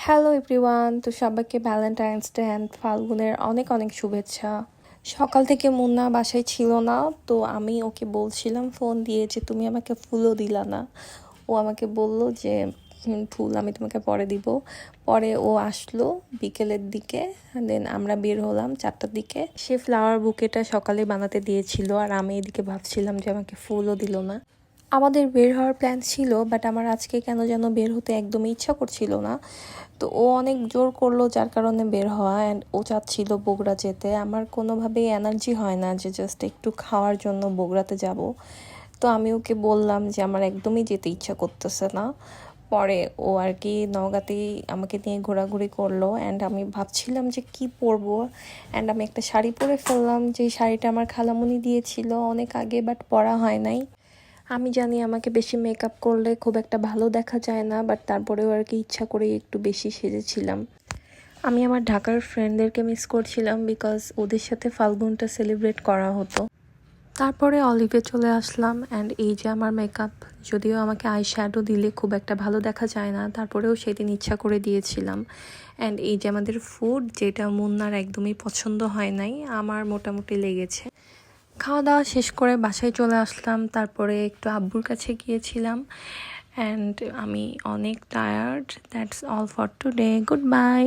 Hello everyone, তো সবাইকে Valentine's day and ফাল্গুনের অনেক অনেক শুভেচ্ছা। সকাল থেকে মুন্না বাসায় ছিল না, তো আমি ওকে বলছিলাম ফোন দিয়ে যে তুমি আমাকে ফুলও দিলা না। ও আমাকে বলল যে ফুল আমি তোমাকে পরে দিব। পরে ও আসলো বিকেলের দিকে, দেন আমরা বের হলাম 4টার দিকে। সে ফ্লাওয়ার বুকেটা সকালে বানাতে দিয়েছিল, আর আমি এদিকে ভাবছিলাম যে আমাকে ফুলও দিল না। আমাদের বের হওয়ার প্ল্যান ছিল, বাট আমার আজকে কেন যেন বের হতে একদমই ইচ্ছা করছিল না। তো ও অনেক জোর করলো, যার কারণে বের হওয়া। অ্যান্ড ও চাচ্ছিল বগুড়া যেতে। আমার কোনোভাবেই এনার্জি হয় না যে জাস্ট একটু খাওয়ার জন্য বগুড়াতে যাব। তো আমি ওকে বললাম যে আমার একদমই যেতে ইচ্ছা করতেছে না। পরে ও আর কি নওগাঁতেই আমাকে নিয়ে ঘোরাঘুরি করলো। অ্যান্ড আমি ভাবছিলাম যে কি পরবো, অ্যান্ড আমি একটা শাড়ি পরে ফেললাম, যে শাড়িটা আমার খালামণি দিয়েছিল অনেক আগে, বাট পরা হয় নাই। আমি জানি আমাকে বেশি মেকআপ করলে খুব একটা ভালো দেখা যায় না, বাট তারপরেও আর কি ইচ্ছা করেই একটু বেশি সেজেছিলাম। আমি আমার ঢাকার ফ্রেন্ডদেরকে মিস করছিলাম, বিকজ ওদের সাথে ফাল্গুনটা সেলিব্রেট করা হতো। তারপরে অলিভে চলে আসলাম, অ্যান্ড এই যে আমার মেকআপ। যদিও আমাকে আই শ্যাডো দিলে খুব একটা ভালো দেখা যায় না, তারপরেও সেদিন ইচ্ছা করে দিয়েছিলাম। অ্যান্ড এই যে আমাদের ফুড, যেটা মুন্নার একদমই পছন্দ হয় নাই, আমার মোটামুটি লেগেছে। খাওয়া দাওয়া শেষ করে বাসায় চলে আসলাম, তারপরে একটু আব্বুর কাছে গিয়েছিলাম। অ্যান্ড আমি অনেক tired. That's all for today. Good bye.